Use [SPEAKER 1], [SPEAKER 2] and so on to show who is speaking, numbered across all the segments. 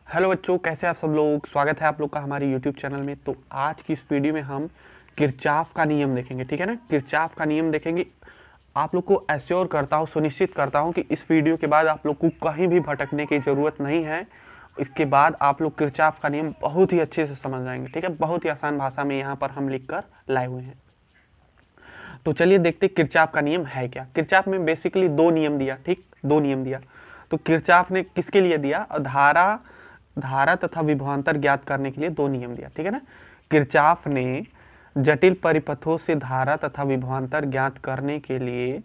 [SPEAKER 1] Hello बच्चों, कैसे आप सब लोग। स्वागत है आप लोग का हमारे यूट्यूब चैनल में। तो आज की इस वीडियो में हम किरचॉफ का नियम देखेंगे, ठीक है ना। किरचॉफ का नियम देखेंगे। आप लोग को एश्योर करता हूँ, सुनिश्चित करता हूँ कि इस वीडियो के बाद आप लोग को कहीं भी भटकने की ज़रूरत नहीं है। इसके बाद आप लोग किरचॉफ का नियम बहुत ही अच्छे से समझ जाएंगे, ठीक है। बहुत ही आसान भाषा में यहाँ पर हम लिख कर लाए हुए हैं। तो चलिए देखते किरचॉफ का नियम है क्या। किरचॉफ में बेसिकली दो नियम दिया, ठीक, दो नियम दिया। तो किरचॉफ ने किसके लिए दिया? धारा तथा विभवांतर ज्ञात करने के लिए दो नियम दिया, ठीक है ना। किरचॉफ ने जटिल परिपथों से धारा तथा विभवांतर ज्ञात करने के लिए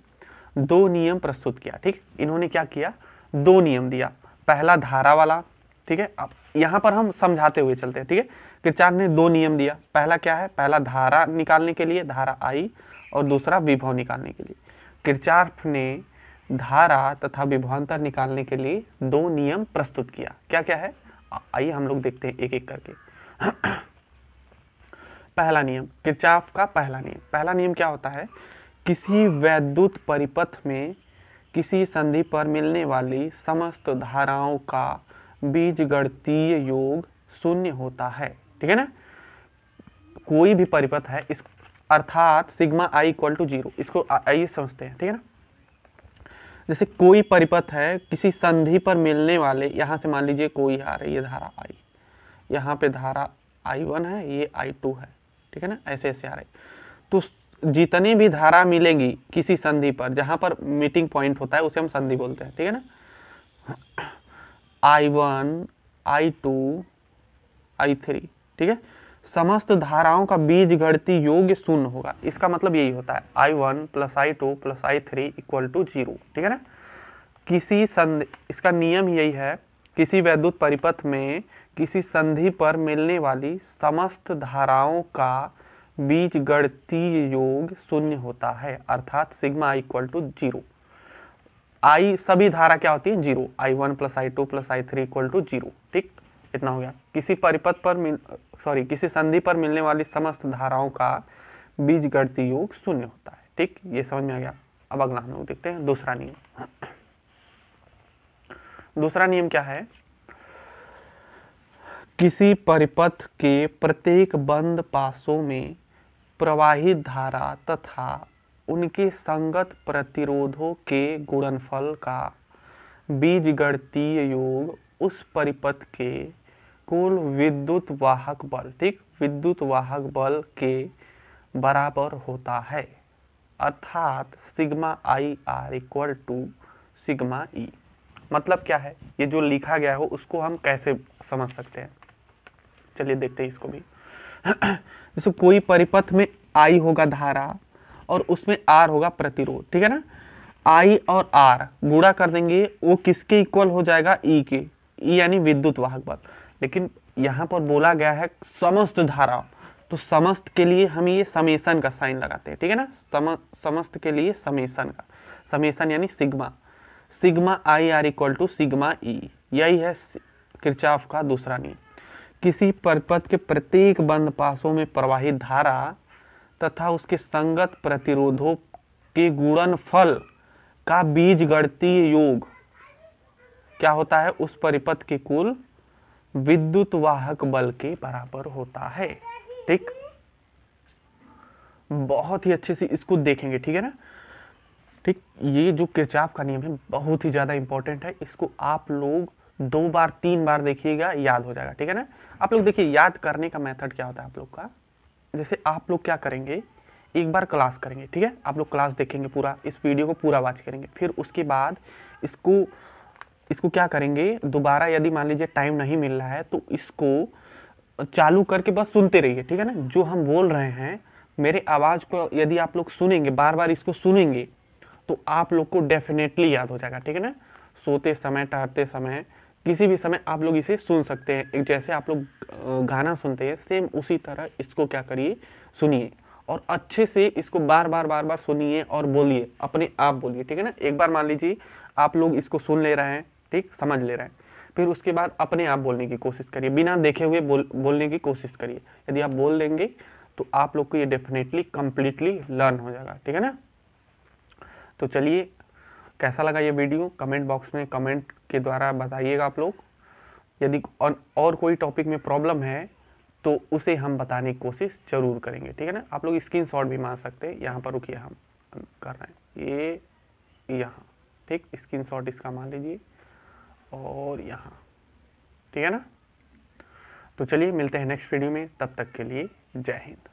[SPEAKER 1] दो नियम प्रस्तुत किया, ठीक। इन्होंने क्या किया? दो नियम दिया। पहला धारा वाला, ठीक है। अब यहाँ पर हम समझाते हुए चलते हैं, ठीक है। किरचॉफ ने दो नियम दिया। पहला क्या है? पहला धारा निकालने के लिए, धारा आई, और दूसरा विभव निकालने के लिए। किरचॉफ ने धारा तथा विभवांतर निकालने के लिए दो नियम प्रस्तुत किया। क्या क्या है? आइए हम लोग देखते हैं एक एक करके। पहला नियम, किरचॉफ का पहला नियम क्या होता है? किसी वैद्युत परिपथ में किसी संधि पर मिलने वाली समस्त धाराओं का बीजगणितीय योग शून्य होता है, ठीक है ना। कोई भी परिपथ है, इस अर्थात सिग्मा आई इक्वल टू 0, इसको आइए समझते हैं, ठीक है ना। जैसे कोई परिपथ है, किसी संधि पर मिलने वाले, यहाँ से मान लीजिए कोई आ रही है धारा आई, यहाँ पे धारा I1 है, ये I2 है, ठीक है ना। ऐसे ऐसे आ रही। तो जितनी भी धारा मिलेंगी किसी संधि पर, जहाँ पर मीटिंग पॉइंट होता है उसे हम संधि बोलते हैं, ठीक है ना। I1, I2, I3, ठीक है। समस्त धाराओं का बीजगणितीय योग शून्य होगा। इसका मतलब यही होता है I1 plus I2 plus I3 equal to 0, ठीक है ना। इसका नियम यही है, किसी वैद्युत परिपथ में किसी संधि पर मिलने वाली समस्त धाराओं का बीजगणितीय योग शून्य होता है, अर्थात सिग्मा आई इक्वल टू 0। आई सभी धारा क्या होती है? 0। I1 plus I2 plus I3 equal to 0, ठीक। इतना हो गया। किसी परिपथ पर किसी संधि पर मिलने वाली समस्त धाराओं का बीजगणितीय योग शून्य होता है, ठीक। ये समझ में आ गया। अब अगला हम लोग देखते हैं दूसरा नियम। दूसरा नियम क्या है? किसी परिपथ के प्रत्येक बंद पासों में प्रवाहित धारा तथा उनके संगत प्रतिरोधों के गुणनफल का बीजगणितीय योग उस परिपथ के कुल विद्युत वाहक बल, ठीक, विद्युत वाहक बल के बराबर होता है, अर्थात sigma I R equal to sigma E. मतलब क्या है? ये जो लिखा गया हो उसको हम कैसे समझ सकते हैं, चलिए देखते हैं इसको भी। जैसे कोई परिपथ में आई होगा धारा और उसमें आर होगा प्रतिरोध, ठीक है ना। आई और आर गुणा कर देंगे, वो किसके इक्वल हो जाएगा? ई के। ई यानी विद्युत वाहक बल। लेकिन यहाँ पर बोला गया है समस्त धारा, तो समस्त के लिए हम ये समेसन का साइन लगाते हैं, ठीक है ना। समस्त के लिए समेसन का, समेसन यानी sigma I R equal to sigma E. यही है किरचॉफ का दूसरा नियम। किसी परिपथ के प्रत्येक बंद पासों में प्रवाहित धारा तथा उसके संगत प्रतिरोधों के गुणनफल का बीजगणितीय योग क्या होता है? उस परिपथ के कुल विद्युत वाहक बल के बराबर होता है, ठीक। बहुत ही अच्छे से इसको देखेंगे, ठीक है ना, ठीक। ये जो किरचॉफ का नियम है बहुत ही ज्यादा इंपॉर्टेंट है। इसको आप लोग 2 बार 3 बार देखिएगा, याद हो जाएगा, ठीक है ना। आप लोग देखिए, याद करने का मेथड क्या होता है आप लोग का। जैसे आप लोग क्या करेंगे, एक बार क्लास करेंगे, ठीक है। आप लोग क्लास देखेंगे, पूरा इस वीडियो को पूरा वॉच करेंगे। फिर उसके बाद इसको क्या करेंगे, दोबारा यदि मान लीजिए टाइम नहीं मिल रहा है तो इसको चालू करके बस सुनते रहिए, ठीक है ना। जो हम बोल रहे हैं, मेरे आवाज़ को यदि आप लोग सुनेंगे, बार बार इसको सुनेंगे, तो आप लोग को डेफिनेटली याद हो जाएगा, ठीक है ना। सोते समय, टहलते समय, किसी भी समय आप लोग इसे सुन सकते हैं। एक जैसे आप लोग गाना सुनते हैं, सेम उसी तरह इसको क्या करिए, सुनिए, और अच्छे से इसको बार बार सुनिए और बोलिए, अपने आप बोलिए, ठीक है ना। एक बार मान लीजिए आप लोग इसको सुन ले रहे हैं, ठीक, समझ ले रहे हैं, फिर उसके बाद अपने आप बोलने की कोशिश करिए, बिना देखे हुए बोलने की कोशिश करिए। यदि आप बोल लेंगे तो आप लोग को ये डेफिनेटली कंप्लीटली लर्न हो जाएगा, ठीक है ना। तो चलिए, कैसा लगा ये वीडियो कमेंट बॉक्स में कमेंट के द्वारा बताइएगा आप लोग। यदि और कोई टॉपिक में प्रॉब्लम है तो उसे हम बताने की कोशिश जरूर करेंगे, ठीक है ना। आप लोग स्क्रीनशॉट भी मार सकते हैं। यहाँ पर रुकिए, हम कर रहे हैं ये यहाँ, ठीक, स्क्रीनशॉट इसका मान लीजिए और यहाँ, ठीक है ना। तो चलिए मिलते हैं नेक्स्ट वीडियो में, तब तक के लिए जय हिंद।